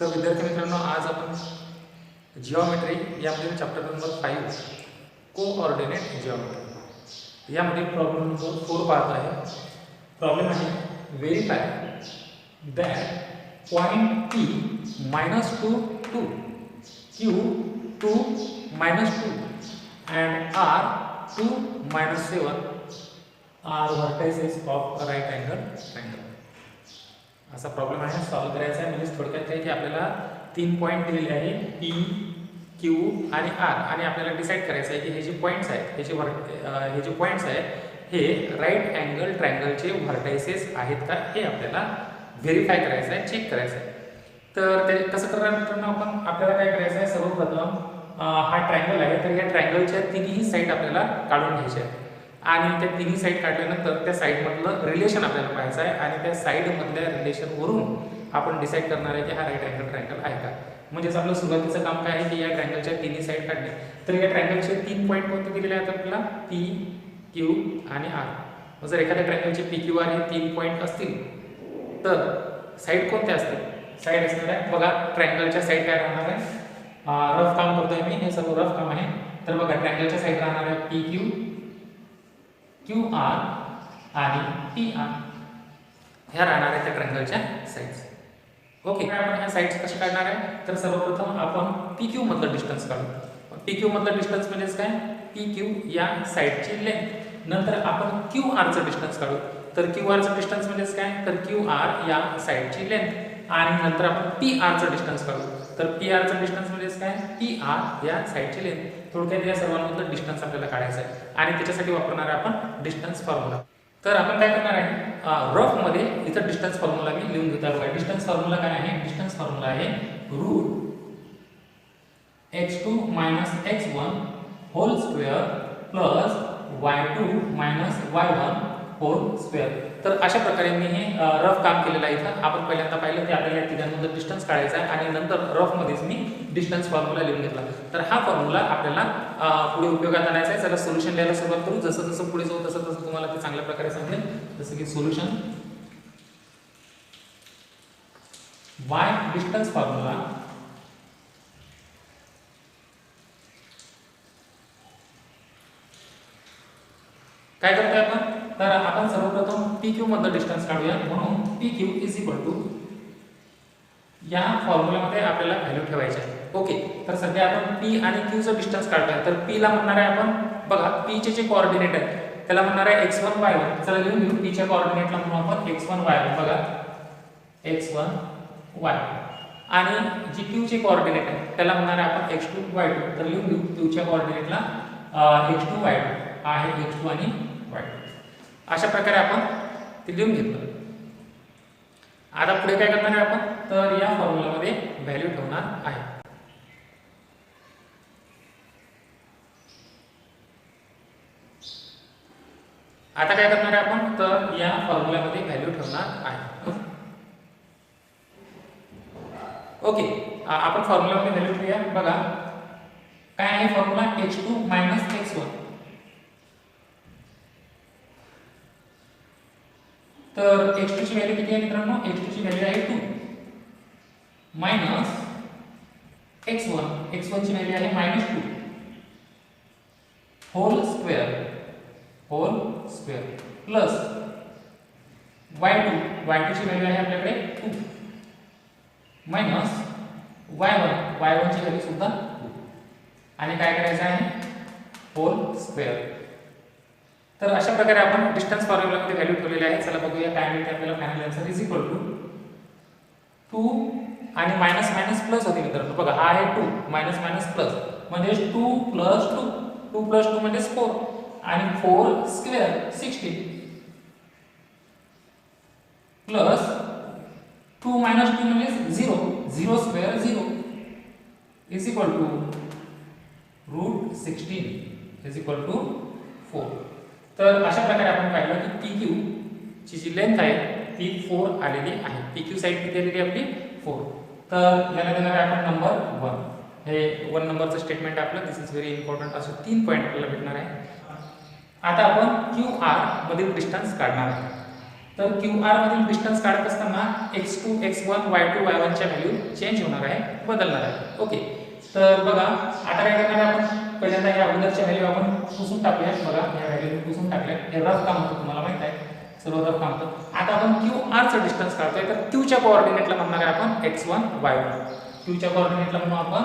तर विद्यार्थी मित्रांनो, आज आपण जिओमेट्री यामधील चॅप्टर नंबर 5 कोऑर्डिनेट जिओमेट्री यामध्ये प्रॉब्लेम नंबर 4 पाहत आहे. प्रॉब्लेम आहे verify that point P -2 2 Q 2 -2 and R 2 -7 are vertices of right angle triangle. असा प्रॉब्लेम आहे, सॉल्व्ह करायचा आहे. म्हणजे थोडक्यात काय की आपल्याला 3 पॉईंट दिलेले आहे P, Q आणि R, आणि आपल्याला डिसाईड करायचं आहे की हे जे पॉईंट्स आहेत हे जे पॉईंट्स आहेत हे राईट अँगल ट्रायंगलचे व्हर्टायसेस आहेत का हे आपल्याला व्हेरीफाय करायचं आहे, चेक करायचं आहे. तर ते कसं करणार मित्रांनो, आपण आपल्याला काय करायचं आहे, सर्वप्रथम हा ट्रायंगल आहे, तर या ट्रायंगलच्या तिन्ही साईड आपल्याला काढून घ्यायचे आहेत आणि त्या तिन्ही साईड काढल्यानंतर त्या साईडमधलं रिलेशन आपल्याला पाहायचं आहे आणि त्या साईडमधल्या रिलेशनवरून आपण डिसाईड करणार आहे की हा राईट अँगल ट्रायंगल आहे का. म्हणजेच आपलं सुरुवातीचं काम काय आहे की या ट्रायंगलच्या तिन्ही साईड काढणे. तर या ट्रायंगलचे 3 पॉईंट कोणते दिलेले आहेत आपल्याला, P, Q आणि R. जर एखाद्या ट्रायंगलचे P, Q, R हे 3 पॉईंट असतील तर साईड कोणत्या असतील, साईड असणार आहे बघा. ट्रायंगलच्या साईड काय राहणार आहे, रफ काम करतोय मी, हे सर्व रफ काम आहे. तर बघा ट्रायंगलच्या साईड राहणार आहे P, Q, QR आणि PR. ह्या राहणार आहे त्या ट्रायंगलच्या साईड्स. ओके, आपण ह्या साईड्स कशा काढणार आहे, तर सर्वप्रथम आपण PQ मधलं डिस्टन्स काढू. PQ मधलं डिस्टन्स म्हणजेच काय, PQ या साईडची लेंथ. नंतर आपण QRचं डिस्टन्स काढू. तर QRचं डिस्टन्स म्हणजेच काय, तर QR या साईडची लेंथ. आणि नंतर आपण PRचं डिस्टन्स काढू. तर PRचं डिस्टन्स म्हणजेच काय, PR या साईडची लेंथ. थोडक्यात या सर्वांमधलं डिस्टन्स आपल्याला काढायचं आहे आणि त्याच्यासाठी वापरणार आहे आपण डिस्टन्स फॉर्म्युला. तर आपण काय करणार आहे, रफ मध्ये इथं डिस्टन्स फॉर्म्युला मी लिहून घेतो. बघा डिस्टन्स फॉर्म्युला काय आहे, डिस्टन्स फॉर्म्युला आहे root x2 - x1 whole square plus y2 - y1 whole square. तर अशा प्रकारे मी हे रफ काम केलेलं आहे. इथं आपण पहिल्यांदा पाहिलं की आपल्याला या तिघांमधलं डिस्टन्स काढायचा आहे आणि नंतर रफमध्येच मी डिस्टन्स फॉर्म्युला लिहून घेतला. तर हा फॉर्म्युला आपल्याला पुढे उपयोगात आणायचा आहे. चला सोल्युशन लिहायला सुरुवात करू. जसं जसं पुढे जाऊ तसं तसं तुम्हाला ते चांगल्या प्रकारे सांगेल. जसं की सोल्युशन y डिस्टन्स फॉर्म्युला काय करतोय आपण, तर आपण सर्वप्रथम PQ मधलं डिस्टन्स काढूया. म्हणून PQ इज इक्वल टू, या फॉर्म्युलामध्ये आपल्याला व्हॅल्यू ठेवायची आहे. ओके, तर सध्या आपण P आणि Q चं डिस्टन्स काढतोय. तर P ला म्हणणार आहे आपण, बघा P चे जे कोऑर्डिनेट आहेत त्याला म्हणणार आहे x1 y1. चला लिहून घेऊ. P च्या कोऑर्डिनेटला म्हणू आपण x1 y1. बघा x1 y1. आणि जी Q चे कोऑर्डिनेट आहे त्याला म्हणणार आहे आपण x2 y2. तर लिहून घेऊ. Q च्या कोऑर्डिनेटला x2 y2 आहे, x2 आणि y2. अशा प्रकारे आपण ते लिहून घेतलं. आता पुढे काय करणार आहे आपण, तर या फॉर्म्युलामध्ये व्हॅल्यू ठेवणार आहे. आता काय करणार आहे आपण, तर या फॉर्म्युलामध्ये व्हॅल्यू ठेवणार आहे. ओके, आपण फॉर्म्युलामध्ये व्हॅल्यू ठेवूया. बघा काय आहे फॉर्म्युला, x2 - x1. तर x2 ची व्हॅल्यू किती आहे मित्रांनो, x2 ची व्हॅल्यू आहे 2 मायनस x1 ची व्हॅल्यू आहे -2 होल स्क्वेअर प्लस y2 ची व्हॅल्यू आहे आपल्याकडे 2 मायनस y1 ची व्हॅल्यू सुद्धा 2 आणि काय करायचं आहे, होल स्क्वेअर. तर अशा प्रकारे आपण डिस्टन्स फॉर्म्युलामध्ये व्हॅल्यू ठेवलेली आहे. चला बघूया काय मिळते आपल्याला. Final answer is equal to 2 आणि मायनस मायनस प्लस होते मित्रांनो. बघा हा आहे 2 मायनस मायनस प्लस म्हणजे 2 + 2. 2 + 2 म्हणजे 4 आणि 4 स्क्वेअर 16 प्लस 2 - 2 म्हणजे 0. 0 square 0 is equal to root 16 is equal to 4. तर अशा प्रकारे आपण पाहिलं की PQ ची जी लेंथ आहे ती 4 आलेली आहे. PQ साईड किती आलेली आपली 4. तर याला देणार आहे आपण नंबर 1. हे 1 नंबरचं स्टेटमेंट आपलं, दिस इज व्हेरी इम्पॉर्टंट. असे 3 पॉईंट आपल्याला भेटणार आहे. आता आपण QR मधील डिस्टन्स काढणार आहे. तर QR मधील डिस्टन्स काढत असताना x2 x1 y2 y1 च्या व्हॅल्यू चेंज होणार आहे, बदलणार आहे. ओके, तर बघा आता काय करणार आहे आपण, पहिल्यांदा या अगोदरच्या व्हॅल्यू आपण पुसून टाकूया. बघा या व्हॅल्यू पुसून टाकल्या, हे रफ काम होतं, तुम्हाला माहित आहे सर्व रफ काम होतं. आता आपण QR चं डिस्टन्स काढतोय, तर Q च्या कोऑर्डिनेटला म्हणणार आहे आपण x1 y1. Q च्या कोऑर्डिनेटला म्हणू आपण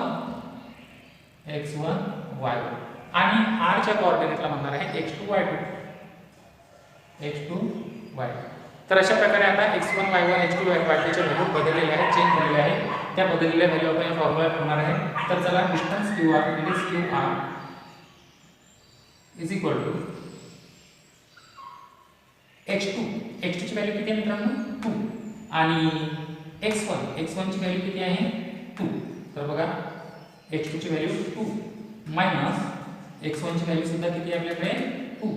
x1 y1 आणि R च्या कोऑर्डिनेटला म्हणणार आहे x2 y2. तर अशा प्रकारे आता x1 y1 x2 y2 च्या व्हॅल्यू बदललेल्या आहेत, चेंज झालेल्या आहेत. त्या बदललेल्या व्हॅल्यू आपण या फॉर्म्युला ठेवणार आहे. तर चला distance QR is equal to x2 ची व्हॅल्यू किती आहे मित्रांनो 2 आणि x1 ची व्हॅल्यू किती आहे 2. तर बघा x2 ची व्हॅल्यू 2 मायनस x1 ची व्हॅल्यू सुद्धा किती आहे आपल्याकडे 2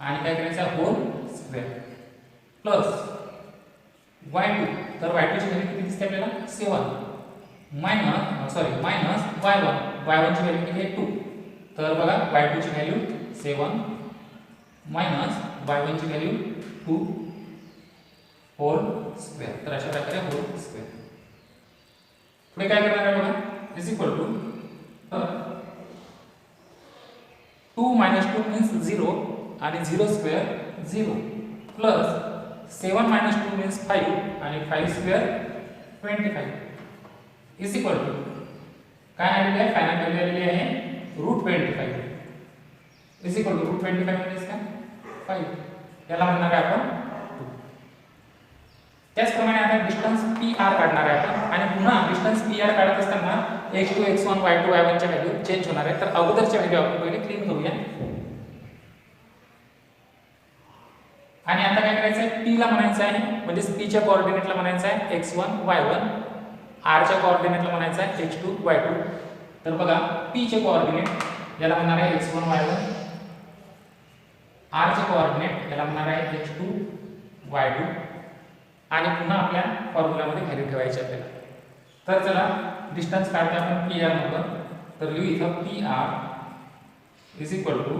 आणि काय करायचं होल स्क्वेअर प्लस y2. तर y2 ची व्हॅल्यू किती दिसते आपल्याला 7 मायनस y1 ची व्हॅल्यू किती आहे 2. तर बघा y2 ची व्हॅल्यू 7 मायनस y1 ची व्हॅल्यू 2 होल स्क्वेअर. तर अशा प्रकारे होल स्क्वेअर. पुढे काय करणार आहे बघा is equal to 2 minus 2 means 0 आणि 0 स्क्वेअर 0 प्लस 7 minus 2 means 5 आणि 5 स्क्वेअर 25 इज इक्वल टू काय आलेले आहे, फायनल व्हॅल्यू आलेली आहे √25 इज इक्वल टू √25 म्हणजे काय 5. याला म्हणणार आहे आपण 2. त्याचप्रमाणे आता डिस्टन्स PR काढणार आहे आपण आणि पुन्हा डिस्टन्स PR काढत असताना x2 x1 y2 y1 च्या व्हॅल्यू चेंज होणार आहे. तर अगोदरच्या व्हॅल्यू आपण पहिले क्लीन करूया आणि आता काय करायचं आहे, P ला म्हणायचं आहे म्हणजे P च्या कोऑर्डिनेटला म्हणायचं आहे x1 y1, R च्या कोऑर्डिनेटला म्हणायचं आहे x2 y2. तर बघा P चे कोऑर्डिनेट याला म्हणणार आहे x1 y1, R चे कोऑर्डिनेट याला म्हणणार आहे x2 y2 आणि पुन्हा आपल्या फॉर्म्युलामध्ये व्हॅल्यू ठेवायची आपल्याला. तर चला डिस्टन्स काढते आपण PR मधून. तर लिहू इथं PR is equal to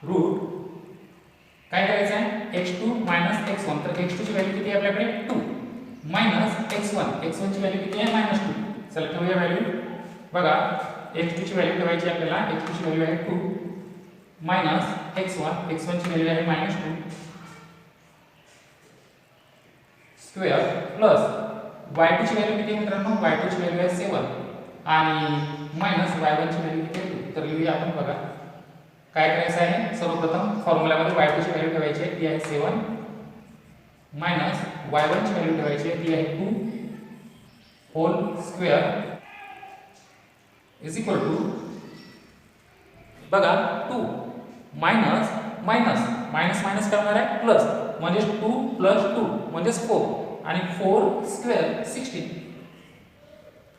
root काय करायचं आहे x2 मायनस x1. तर x2 ची व्हॅल्यू किती आहे आपल्याकडे 2 मायनस x1 ची व्हॅल्यू किती आहे -2. चला ठेवूया व्हॅल्यू. बघा x2 ची व्हॅल्यू ठेवायची आपल्याला, x2 ची व्हॅल्यू आहे 2 मायनस x1 ची व्हॅल्यू आहे -2 स्क्वेअर प्लस y2 ची व्हॅल्यू किती आहे मित्रांनो, y2 ची व्हॅल्यू आहे 7 आणि मायनस y1 ची व्हॅल्यू किती आहे 2. तर लिहूया आपण. बघा काय करायचं आहे, सर्वप्रथम फॉर्म्युलामध्ये y2 ची व्हॅल्यू ठेवायची आहे, ती आहे 7 मायनस y1 ची व्हॅल्यू ठेवायची आहे, ती आहे 2 whole square is equal to बघा 2 मायनस मायनस करणार आहे प्लस म्हणजे 2 प्लस 2 म्हणजे 4 आणि 4 स्क्वेअर 16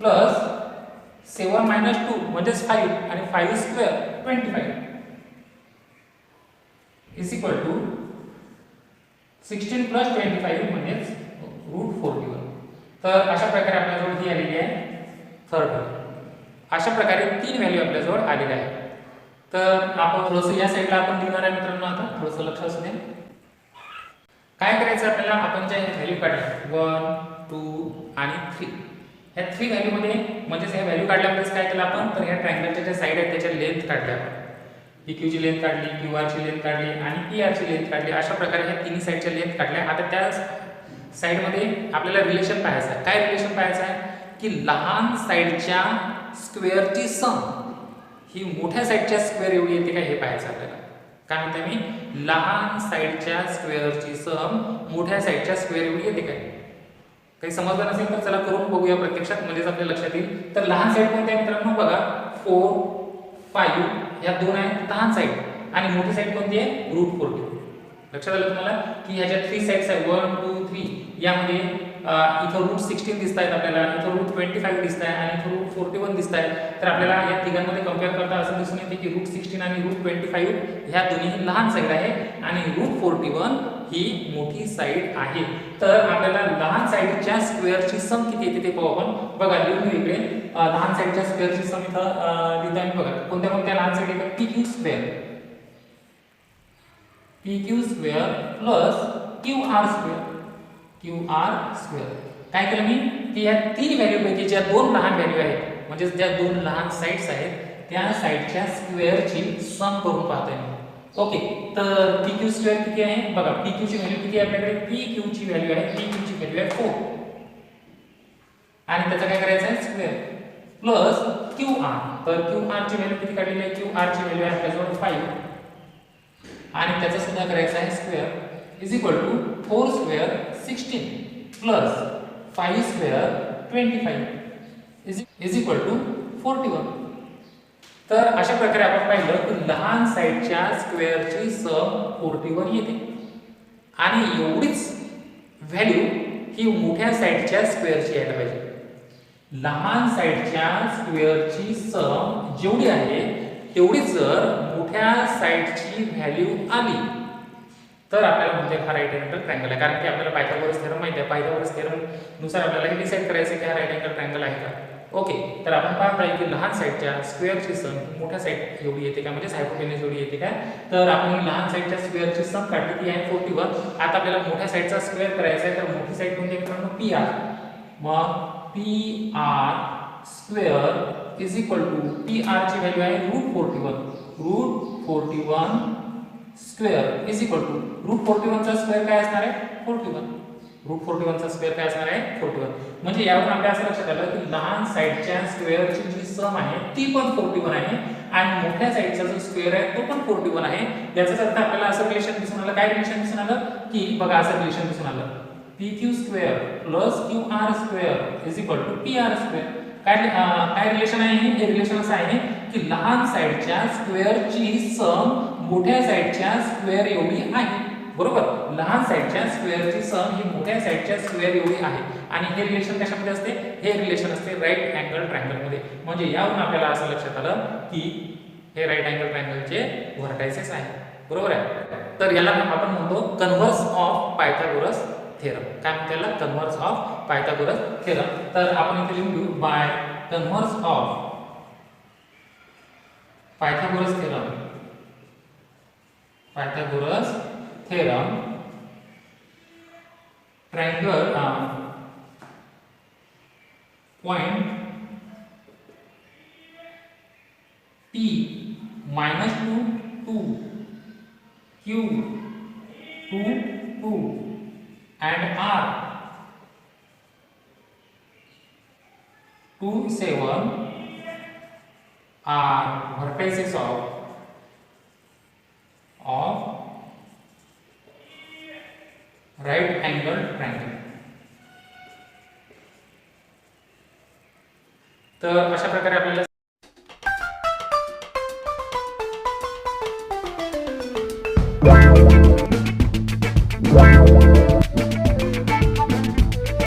प्लस 7 मायनस 2 म्हणजे 5 आणि 5 square 25 is equal to 16 plus 25 म्हणजे √41. तर अशा प्रकारे आपल्याजवळ ही आलेली आहे थर्ड व्हॅल्यू. अशा प्रकारे 3 व्हॅल्यू आपल्याजवळ आलेल्या आहेत. तर आपण थोडंसं या साईडला आपण लिहिणार आहे मित्रांनो. आता थोडंसं लक्ष असू द्या. काय करायचं आपल्याला, आपण ज्या व्हॅल्यू काढल्या 1 2 आणि 3 ह्या 3 व्हॅल्यू मध्ये म्हणजेच ह्या व्हॅल्यू काढल्यानंतर काय केलं आपण, तर ह्या ट्रायंगलच्या ज्या साईड आहेत त्याच्या लेंथ काढल्या आपण. PQ ची लेंथ काढली, QR ची लेंथ काढली आणि PR ची लेंथ काढली. अशा प्रकारे ह्या तिन्ही साईडच्या लेंथ काढल्या. आता त्या साईडमध्ये आपल्याला रिलेशन पाहायचं आहे. काय रिलेशन पाहायचं आहे की लहान साईडच्या स्क्वेअरची सम ही मोठ्या साईडच्या स्क्वेअर एवढी येते का हे पाहायचं आपल्याला. काय म्हणते मी, लहान साईडच्या स्क्वेअरची सम मोठ्या साईडच्या स्क्वेअर एवढी येते काय. काही समजलं नसेल तर चला करून बघूया प्रत्यक्षात, म्हणजेच आपल्या लक्षात येईल. तर लहान साईड कोणती आहे मित्रांनो, बघा 4 5 या दोन आहेत लहान साईड आणि मोठी साईड कोणती आहे √40. लक्षात आलं तुम्हाला की ह्याच्या 3 साईड्स आहेत 1 2 3. यामध्ये इथं √16 दिसत आहेत आपल्याला, इथं √25 दिसत आहे आणि इथं √41 दिसत आहे. तर आपल्याला या तिघांमध्ये कम्पेअर करता असं दिसून येते की √16 आणि √25 ह्या दोन्ही लहान साईड आहे आणि √41 ही मोठी साईड आहे. तर आपल्याला लहान साईडच्या स्क्वेअरची सम किती येते ते पाहू आपण. बघा लिहून घेऊ इकडे लहान साईडच्या स्क्वेअरची सम इथं लिहिता येईल. बघा कोणत्या कोणत्या लहान साईड येतात, PQ square PQ square plus QR square. QR square काय केलं मी की या तीन व्हॅल्यूपैकी ज्या दोन लहान व्हॅल्यू आहेत म्हणजे ज्या दोन लहान साइड्स आहेत त्या साइडच्या स्क्वेअरची सम करून पाहतोय मी. ओके, तर PQ स्क्वेअर किती आहे बघा. PQ ची व्हॅल्यू किती आहे आपल्याकडे. PQ ची व्हॅल्यू आहे 4 आणि त्याचा काय करायचं आहे स्क्वेअर प्लस QR. तर QR ची व्हॅल्यू किती काढलेली आहे. QR ची व्हॅल्यू आहे आपल्याजवळ 5 आणि त्याचा सुद्धा करायचा आहे square is equal to 4 square 16 plus 5 square 25 is equal to 41. तर अशा प्रकारे आपण पाहिलं की लहान साइडच्या स्क्वेअरची सम 41 येते आणि एवढीच व्हॅल्यू ही मोठ्या साइडच्या स्क्वेअरची यायला पाहिजे. लहान साइडच्या स्क्वेअरची सम जेवढी आहे तेवढीच जर मोठ्या साइडची व्हॅल्यू आली तर आपल्याला म्हणते हा राईट अँगल ट्रायंगल आहे. कारण की आपल्याला पायथागोरस थेरम माहिती आहे. पायथागोरस थेरम नुसार आपल्याला हे डिसाईड करायचं की हा राईट अँगल ट्रायंगल आहे का. ओके, तर आपण पाहतोय की लहान साइडच्या स्क्वेअरची सम मोठ्या साइड एवढी येते का म्हणजे हायपोटेन्यूज एवढी येते का. तर आपण लहान साइडच्या स्क्वेअरची सम काढली ती आहे 41. आता आपल्याला मोठ्या साइडचा स्क्वेअर करायचा आहे तर मोठी साइड म्हणजे मित्रांनो PR. मग PR square is equal to PR ची व्हॅल्यू आहे √41. √41 स्क्वेअर इज इक्वल टू √41 चा स्क्वेअर काय असणार आहे 41. √41 चा स्क्वेअर काय असणार आहे 41. म्हणजे यावरून आपल्याला असं लक्षात आलं की लहान साइडच्या स्क्वेअरची जी सम आहे ती पण 41 आहे आणि मोठ्या साइडचा जो स्क्वेअर आहे तो पण 41 आहे. याचाच अर्थ आपल्याला असं रिलेशन दिसून आलं. काय रिलेशन दिसून आलं की बघा असं रिलेशन दिसून आलं PQ square plus QR square is equal to PR square. काय रिलेशन आहे हे रिलेशन असं आहे की लहान साइडच्या स्क्वेअरची सम मोठ्या साइडच्या स्क्वेअर एवढी आहे. बरोबर, लहान साइडच्या स्क्वेअरची सम ही मोठ्या साइडच्या स्क्वेअर एवढी आहे आणि हे रिलेशन कशामध्ये असते. हे रिलेशन असते राईट अँगल ट्रायंगल मध्ये. म्हणजे यावरून आपल्याला असं लक्षात आलं की हे राईट अँगल ट्रायंगलचे व्हर्टायसेस आहे. बरोबर आहे. तर याला आपण म्हणतो कन्व्हर्स ऑफ पायथागोरस थेरम. काय म्हणतात त्याला कन्व्हर्स ऑफ पायथागोरस थेरम. तर आपण इथे लिहून घेऊ by converse of Pythagoras theorem. Pythagoras theorem triangle point P -2 2 Q 2 2 and R 2 7 are vertices of right angle triangle. तर अशा प्रकारे आपल्याला